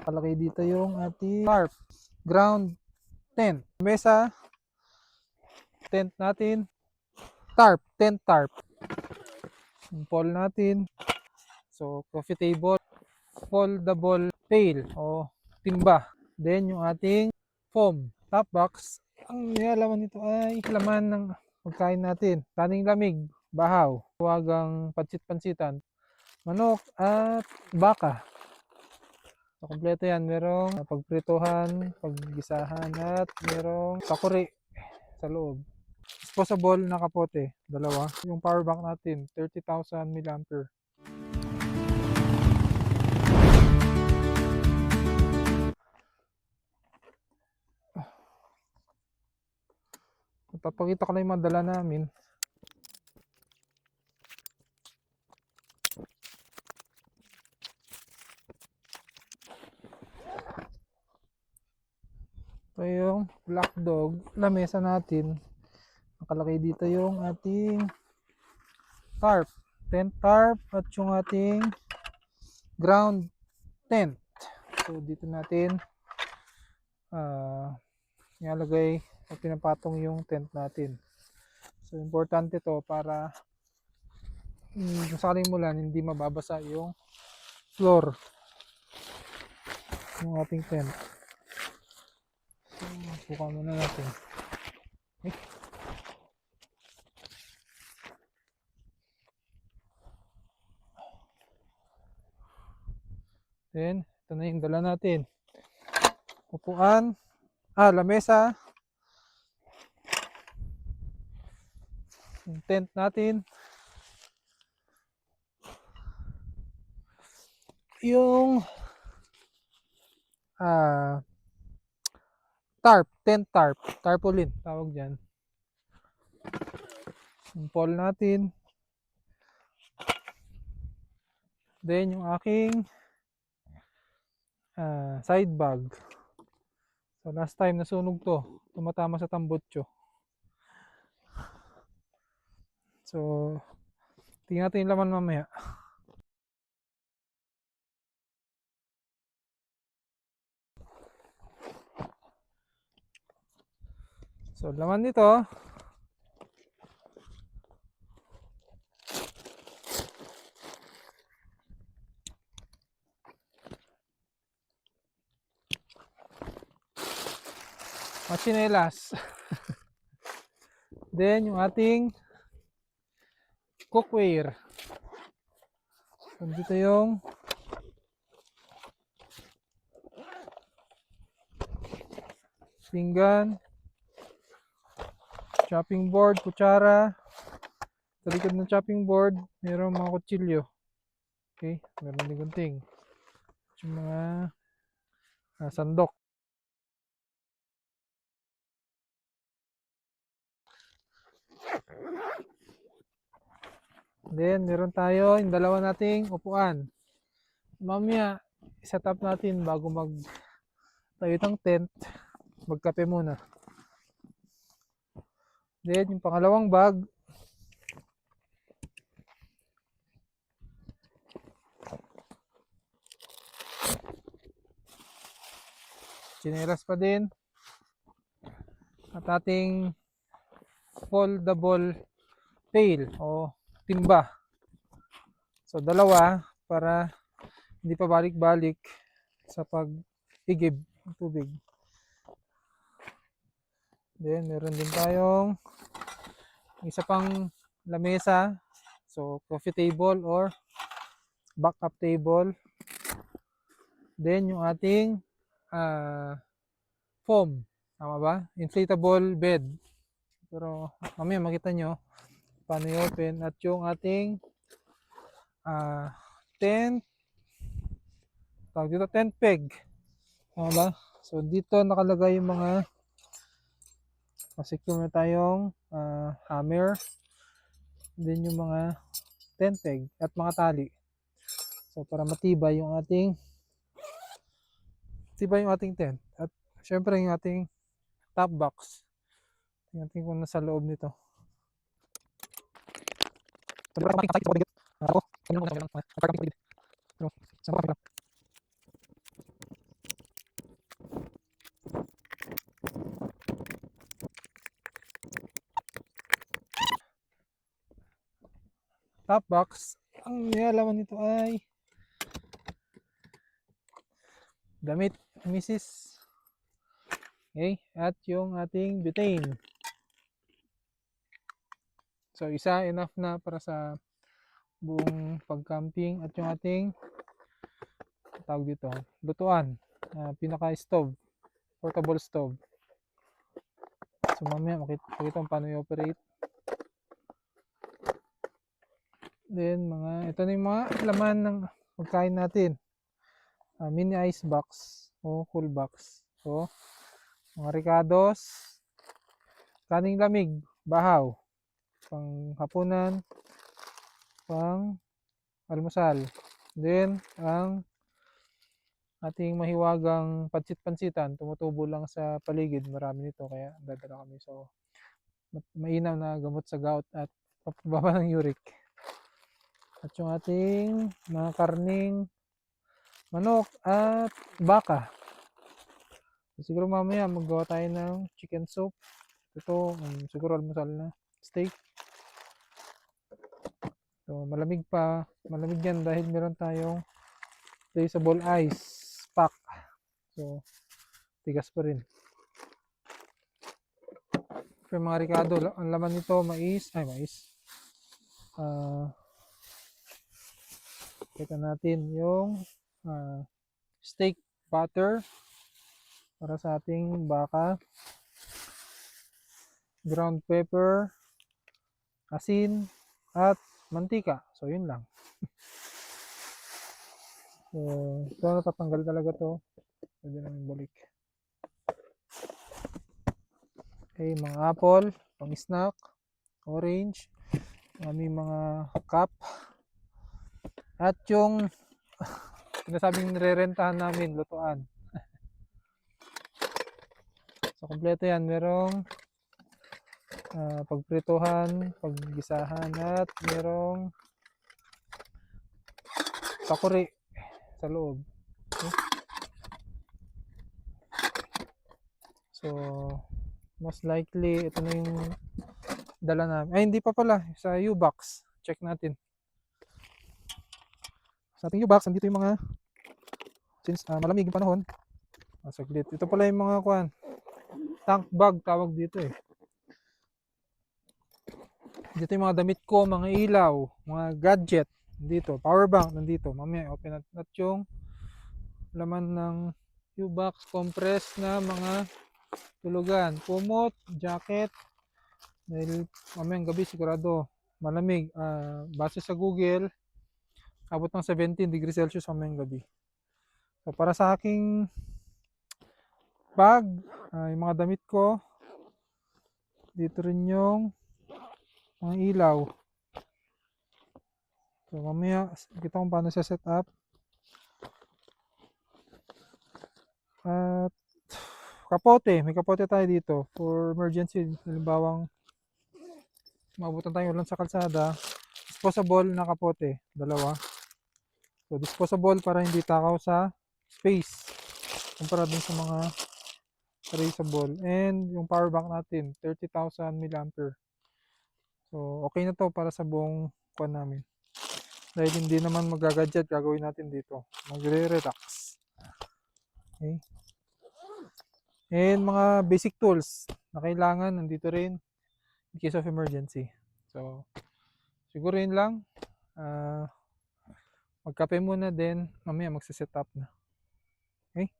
Nakalagay dito yung ating tarp, ground tent, mesa, tent natin, tarp, tent tarp, yung pole natin, so coffee table, foldable pail o timba, then yung ating foam top box. Ang nilalaman nito ay laman ng pagkain natin, kaning lamig, bahaw, tawagang pansit-pansitan, manok at baka. So, kompleto yan. Merong pagprituhan, paggisahan at merong pakuri sa loob. Disposable na kapote, dalawa. Yung power bank natin, 30,000 mAh. Papakita ko na yung mga dala namin. Ito yung black dog, lamesa natin. Nakalagay dito yung ating tarp, tent tarp at yung ating ground tent. So dito natin nilalagay o pinapatong yung tent natin. So importante to para kung sakaling mulan hindi mababasa yung floor ng ating tent. So buka muna natin. Okay. Then ito na yung dala natin. Upuan, lamesa, yung tent natin, yung tarp, tent tarp, tarpaulin tawag dyan, yung pole natin, then yung aking side bag. So last time nasunog to, tumatama sa tambutso. So tingnan natin yung laman mamaya. So laman nito, chinelas. Then yung ating cookware. Dito yung pinggan, chopping board, kutsara. Sa likod ng chopping board, mayroong mga kutsilyo. Okay, meron din gunting. Yung mga sandok. Then, meron tayo yung dalawa nating upuan. Mamaya, set up natin bago tayo ng tent. Magkape muna. Then, yung pangalawang bag. Chinelas pa din. At ating foldable pail o timba. So, dalawa para hindi pa balik-balik sa pag-igib ng tubig. Then, meron din tayong isa pang lamesa. So, coffee table or backup table. Then, yung ating foam. Tama ba? Inflatable bed. Pero, mamaya makita nyo paano i-open. At yung ating tent, tawag dito, tent peg. Tama ba? So, dito nakalagay yung mga secure na tayong hammer. Then yung mga tent peg at mga tali. So, para matibay yung ating tent. At syempre yung ating top box. Tingnan natin kung nasa loob nito. top box. Ang nilalaman nito ay damit, misis. Okay, at yung ating butane. So, isa enough na para sa buong pag-camping at yung ating tawag dito, lutuan, pinaka-stove, portable stove. So, mamaya makita kung paano i-operate. Then, ito na yung mga laman ng pagkain natin. Mini ice box o cool box. So, mga ricados, kaning lamig, bahaw, pang hapunan, pang almusal. Then, ang ating mahiwagang pansit-pansitan, tumutubo lang sa paligid, marami nito, kaya dadala kami. So, mainam na gamot sa gout at pababa ng uric. At yung ating mga karning manok at baka. So, siguro mamaya maggawa tayo ng chicken soup. Ito, siguro almusal na. Steak. So, malamig pa. Malamig yan dahil meron tayong freezable ice pack. So, tigas pa rin. Yung mga ricado, ang laman nito, mais. Kita natin yung steak butter para sa ating baka. Ground pepper, asin, at mantika. So, yun lang. So, ito natatanggal talaga to. Pwede namin balik. Okay, mga apple, pang snack, orange, aming mga cup, at yung sinasabing nire-rentahan namin, lutuan. So, kompleto yan. Merong pagprituhan, paggisahan, at merong pakuri sa loob. Okay. So, most likely, ito na yung dala namin. Ay, hindi pa pala. Sa U-Box. Check natin. Sa ating U-Box, andito yung mga since malamig yung panahon. Saglit. Ito pala yung mga tank bag tawag dito eh. Dito yung mga damit ko, mga ilaw, mga gadget. Dito, power bank nandito. Mamaya open natin at yung laman ng U-Box compress na mga tulugan. Kumot, jacket. Dahil mamayang gabi sigurado malamig. Base sa Google, abot ng 17 degrees Celsius mamayang gabi. So para sa aking bag, yung mga damit ko, dito rin yung mga ilaw. So mamaya kita kung paano siya set up. At kapote, may kapote tayo dito for emergency. Halimbawang maabutan tayo ulan sa kalsada. Disposable na kapote, dalawa. So disposable para hindi takaw sa space kumpara dun sa mga reusable. And yung power bank natin, 30,000 mAh. So okay na to para sa buong namin. Dahil hindi naman magagadget, gagawin natin dito. Magre-relax. Okay. And mga basic tools na kailangan nandito rin in case of emergency. So, siguro yun lang. Magkape muna din. Mamaya magsiset up na. Okay?